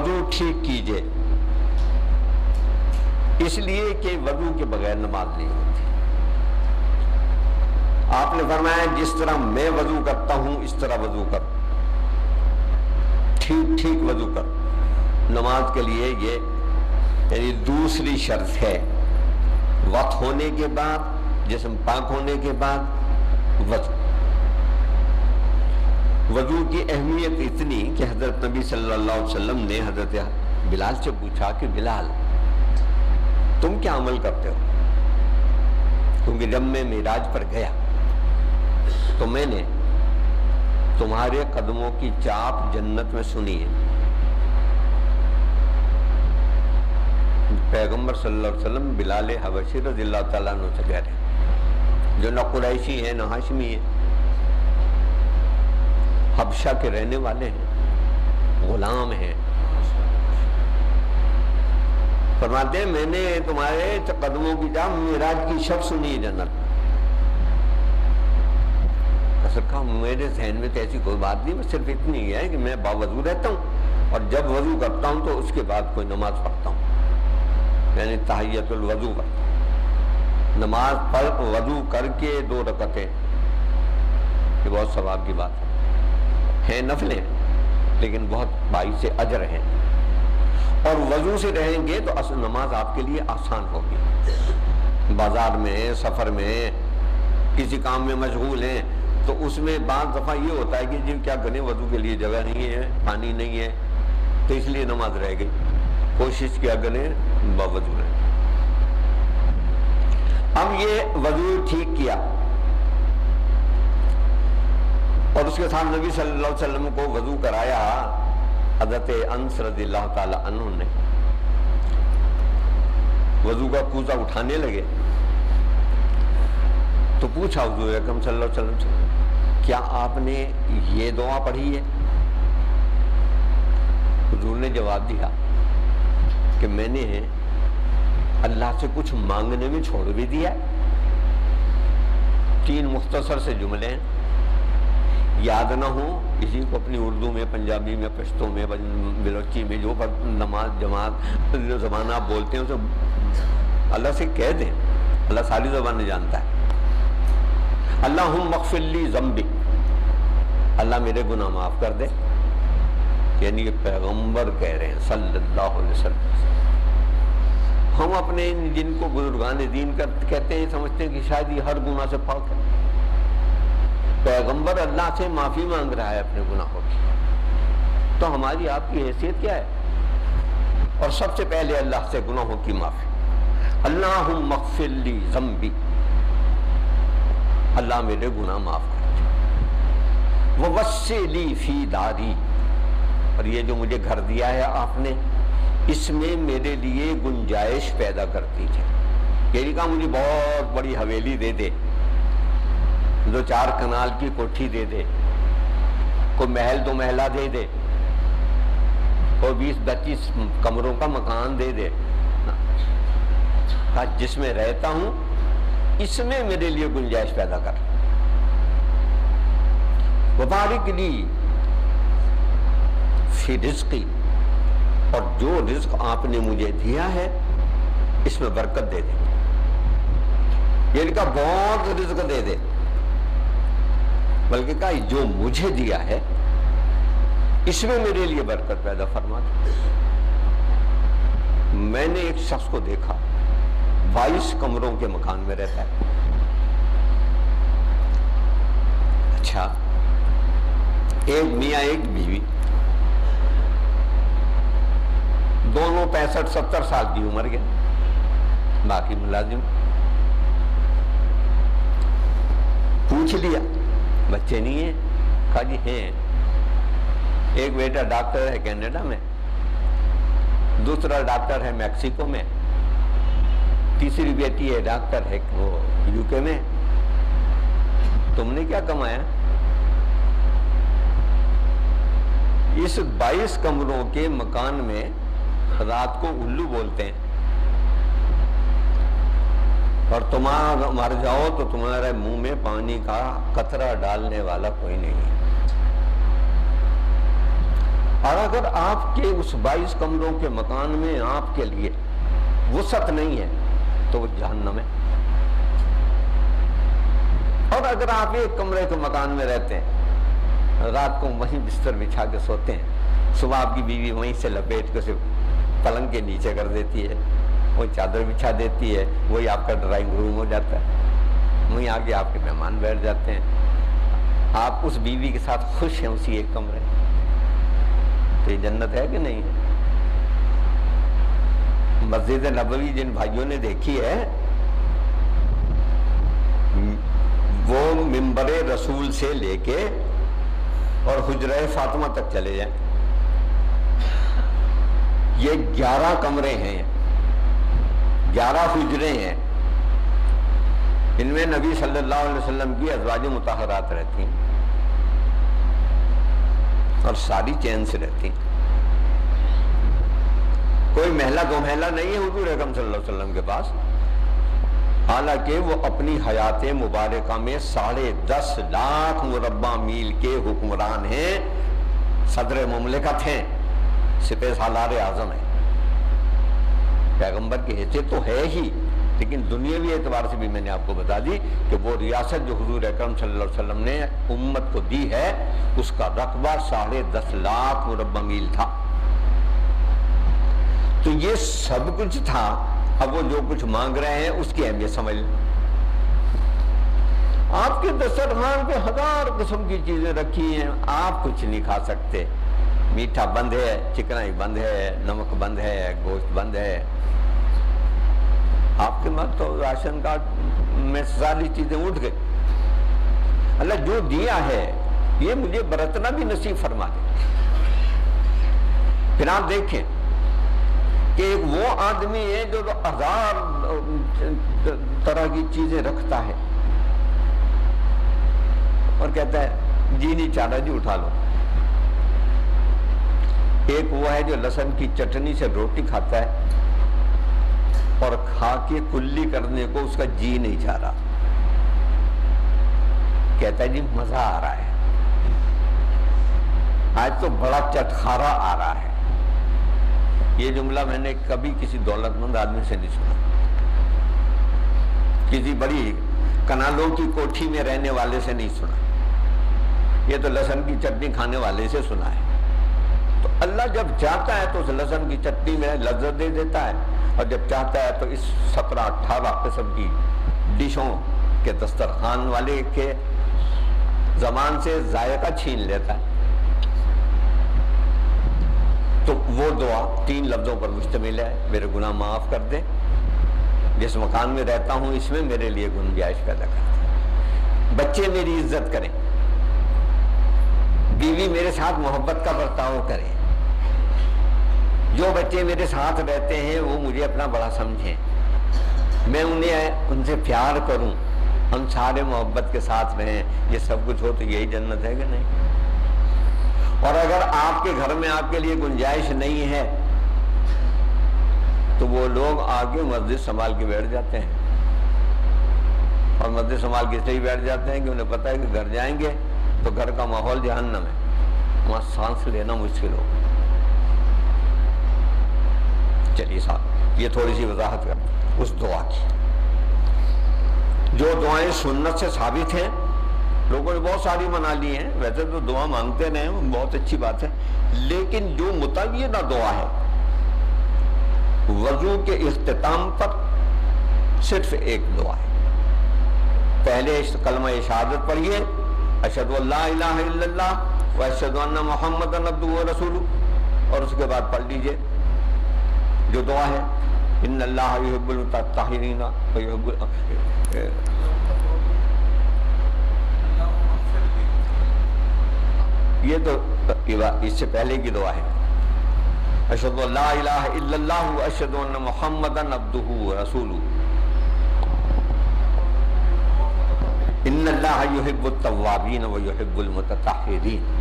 وضو ٹھیک کیجئے، اس لیے کہ وضو کے بغیر نماز نہیں ہوتی۔ آپ نے فرمایا جس طرح میں وضو کرتا ہوں اس طرح وضو کر، ٹھیک ٹھیک وضو کر۔ نماز کے لیے یہ یعنی دوسری شرط ہے، وقت ہونے کے بعد، جسم پاک ہونے کے بعد وضو۔ وضو کی اہمیت اتنی کہ حضرت نبی صلی اللہ علیہ وسلم نے حضرت بلال سے پوچھا کہ بلال تم کیا عمل کرتے ہو؟ کیونکہ جب میں معراج پر گیا تو میں نے تمہارے قدموں کی چاپ جنت میں سنی ہے۔ پیغمبر صلی اللہ علیہ وسلم بلال حبشی رضی اللہ تعالیٰ عنہ سے کہہ رہے ہیں، جو نہ قریشی ہیں نہ ہاشمی ہیں، حبشہ کے رہنے والے ہیں، غلام ہیں۔ فرماتے ہیں میں نے تمہارے قدموں کی جام معراج کی شب سنی ہے جنت۔ اصل کہا میرے ذہن میں تو ایسی کوئی بات نہیں، بس صرف اتنی ہے کہ میں باوضو رہتا ہوں اور جب وضو کرتا ہوں تو اس کے بعد کوئی نماز پڑھتا ہوں، یعنی تحیۃ الوضو کا نماز پڑھ وضو کر کے 2 رکعتیں، یہ بہت ثواب کی بات ہے نفلیں لیکن بہت باعث اجر ہیں، اور وضو سے رہیں گے تو اصل نماز آپ کے لیے آسان ہوگی۔ بازار میں، سفر میں، کسی کام میں مشغول ہیں تو اس میں بعض دفعہ یہ ہوتا ہے کہ جی کیا کریں، وضو کے لیے جگہ نہیں ہے، پانی نہیں ہے، تو اس لیے نماز رہ گئی۔ کوشش کیا کریں باوضو رہیں۔ اب یہ وضو ٹھیک کیا اور اس کے ساتھ نبی صلی اللہ علیہ وسلم کو وضو کرایا۔ حضرت انس رضی اللہ تعالی عنہ نے وضو کا کوزہ اٹھانے لگے تو پوچھا حضور اکرم صلی اللہ علیہ وسلم سے کیا آپ نے یہ دعا پڑھی ہے؟ حضور نے جواب دیا کہ میں نے اللہ سے کچھ مانگنے میں چھوڑ بھی دیا۔ 3 مختصر سے جملے ہیں، یاد نہ ہو کسی کو اپنی اردو میں، پنجابی میں، پشتو میں، بلوچی میں، جو نماز جماعت جو زبان آپ بولتے ہیں اسے اللہ سے کہہ دیں، اللہ ساری زبانیں جانتا ہے۔ اللہم اغفر لی ذنبی، اللہ میرے گناہ معاف کر دے، یعنی یہ پیغمبر کہہ رہے ہیں صلی اللہ علیہ وسلم۔ ہم اپنے جن کو بزرگان دین کہتے ہیں سمجھتے ہیں کہ شاید یہ ہر گناہ سے پاک ہے۔ پیغمبر اللہ سے معافی مانگ رہا ہے اپنے گناہوں کی، تو ہماری آپ کی حیثیت کیا ہے؟ اور سب سے پہلے اللہ سے گناہوں کی معافی۔ اللہم اغفر لی ذنبی، اللہ میرے گناہ معاف کر دے۔ ووسع لی فی داری، اور یہ جو مجھے گھر دیا ہے آپ نے اس میں میرے لیے گنجائش پیدا کر دیجیے۔ یہ نہیں کہا مجھے بہت بڑی حویلی دے دے، 2-4 کنال کی کوٹھی دے دے، کوئی محل 2 محلہ دے دے، کوئی 20-25 کمروں کا مکان دے دے، جس میں رہتا ہوں اس میں میرے لیے گنجائش پیدا کر۔ وبارک لی فی رزقی، اور جو رزق آپ نے مجھے دیا ہے اس میں برکت دے دے، یہ نہیں کہا بہت رزق دے دے، بلکہ کہا جو مجھے دیا ہے اس میں میرے لیے برکت پیدا فرما دے۔ میں نے ایک شخص کو دیکھا 22 کمروں کے مکان میں رہتا ہے۔ اچھا، ایک میاں ایک بیوی، دونوں 65-70 سال کی عمر کے، باقی ملازم۔ پوچھ لیا بچے نہیں ہیں؟ کہا جی ہیں، ایک بیٹا ڈاکٹر ہے کینیڈا میں، دوسرا ڈاکٹر ہے میکسیکو میں، تیسری بیٹی ہے ڈاکٹر ہے وہ UK میں۔ تم نے کیا کمایا؟ اس 22 کمروں کے مکان میں رات کو الو بولتے ہیں، اور تمہارا مر جاؤ تو تمہارے منہ میں پانی کا قطرہ ڈالنے والا کوئی نہیں ہے۔ اور اگر آپ کے اس 22 کمروں کے مکان میں آپ کے لیے وسعت نہیں ہے تو وہ جہنم ہے. اور اگر آپ ایک کمرے کے مکان میں رہتے ہیں، رات کو وہیں بستر بچھا کے سوتے ہیں، صبح آپ کی بیوی وہیں سے لپیٹ کے صرف پلنگ کے نیچے کر دیتی ہے، وہی چادر بچھا دیتی ہے، وہی آپ کا ڈرائنگ روم ہو جاتا ہے، وہیں آگے آپ کے مہمان بیٹھ جاتے ہیں، آپ اس بیوی کے ساتھ خوش ہیں اسی ایک کمرے. تو یہ جنت ہے کہ نہیں ہے؟ مسجد نبوی جن بھائیوں نے دیکھی ہے، وہ منبر رسول سے لے کے اور حجرہ فاطمہ تک چلے جائیں، یہ 11 کمرے ہیں، 11 حجرے ہیں، ان میں نبی صلی اللہ علیہ وسلم کی ازواج مطہرات رہتی ہیں اور ساری چین سے رہتی ہیں. کوئی محلہ دو محلہ نہیں ہے حضور اکرم صلی اللہ علیہ وسلم کے پاس، حالانکہ وہ اپنی حیات مبارکہ میں 10.5 لاکھ مربع میل کے حکمران ہیں، صدر مملکت ہیں، سپہ سالار اعظم ہیں. پیغمبر کی حیثیت تو ہے ہی، لیکن دنیاوی اعتبار سے بھی میں نے آپ کو بتا دی کہ وہ ریاست جو حضور اکرم صلی اللہ علیہ وسلم نے امت کو دی ہے، اس کا رقبہ 10.5 لاکھ مربع میل تھا. تو یہ سب کچھ تھا. اب وہ جو کچھ مانگ رہے ہیں اس کی اہمیت سمجھ لیں. آپ کے دسترخوان پہ 1000 قسم کی چیزیں رکھی ہیں، آپ کچھ نہیں کھا سکتے. میٹھا بند ہے، چکنائی بند ہے، نمک بند ہے، گوشت بند ہے. آپ کے مت تو راشن کارڈ میں ساری چیزیں اٹھ گئی. اللہ جو دیا ہے یہ مجھے برتنا بھی نصیب فرما دے. پھر آپ دیکھیں کہ ایک وہ آدمی ہے جو 1000 طرح کی چیزیں رکھتا ہے اور کہتا ہے جی نہیں چاہ رہا جی اٹھا لو. ایک وہ ہے جو لہسن کی چٹنی سے روٹی کھاتا ہے اور کھا کے کلی کرنے کو اس کا جی نہیں چاہ رہا، کہتا ہے جی مزہ آ رہا ہے، آج تو بڑا چٹخارا آ رہا ہے. یہ جملہ میں نے کبھی کسی دولت مند آدمی سے نہیں سنا، کسی بڑی کنالوں کی کوٹھی میں رہنے والے سے نہیں سنا. یہ تو لہسن کی چٹنی کھانے والے سے سنا ہے. تو اللہ جب چاہتا ہے تو اس لہسن کی چٹنی میں لذت دے دیتا ہے، اور جب چاہتا ہے تو اس 17-18 قسم کی ڈشوں کے دسترخوان والے کے زبان سے ذائقہ چھین لیتا ہے. تو وہ دعا 3 لفظوں پر مشتمل ہے: میرے گناہ معاف کر دے، جس مکان میں رہتا ہوں اس میں میرے لیے گنجائش پیدا کر دے، بچے میری عزت کریں، بیوی میرے ساتھ محبت کا برتاؤ کرے، جو بچے میرے ساتھ رہتے ہیں وہ مجھے اپنا بڑا سمجھیں، میں ان سے پیار کروں، ہم سارے محبت کے ساتھ رہیں. یہ سب کچھ ہو تو یہی جنت ہے کہ نہیں؟ اور اگر آپ کے گھر میں آپ کے لیے گنجائش نہیں ہے تو وہ لوگ آگے مسجد سنبھال کے بیٹھ جاتے ہیں. اور مسجد سنبھال کے اس لیے بیٹھ جاتے ہیں کہ انہیں پتہ ہے کہ گھر جائیں گے تو گھر کا ماحول جہنم ہے، وہاں سانس لینا مشکل ہو. چلیے صاحب یہ تھوڑی سی وضاحت کر اس دعا کی. جو دعائیں سنت سے ثابت ہیں، لوگوں نے بہت ساری بنا لی ہیں، ویسے تو دعا مانگتے رہے ہیں، بہت اچھی بات ہے، لیکن جو متعینہ دعا ہے وضو کے اختتام پر صرف ایک دعا ہے. پہلے کلمہ شہادت پڑھیے، اشہد ان لا الہ الا اللہ و اشہد ان محمد عبدہ و رسولہ، اور اس کے بعد پڑھ لیجئے جو دعا ہے: ان اللہ یحب المطہرین و یحب. یہ تو اس سے پہلے کی دعا ہے: اشہد ان لا الہ الا اللہ و اشہد ان محمد عبدہ و رسولہ. ان اللہ یحب التوابین و یحب المتطہرین.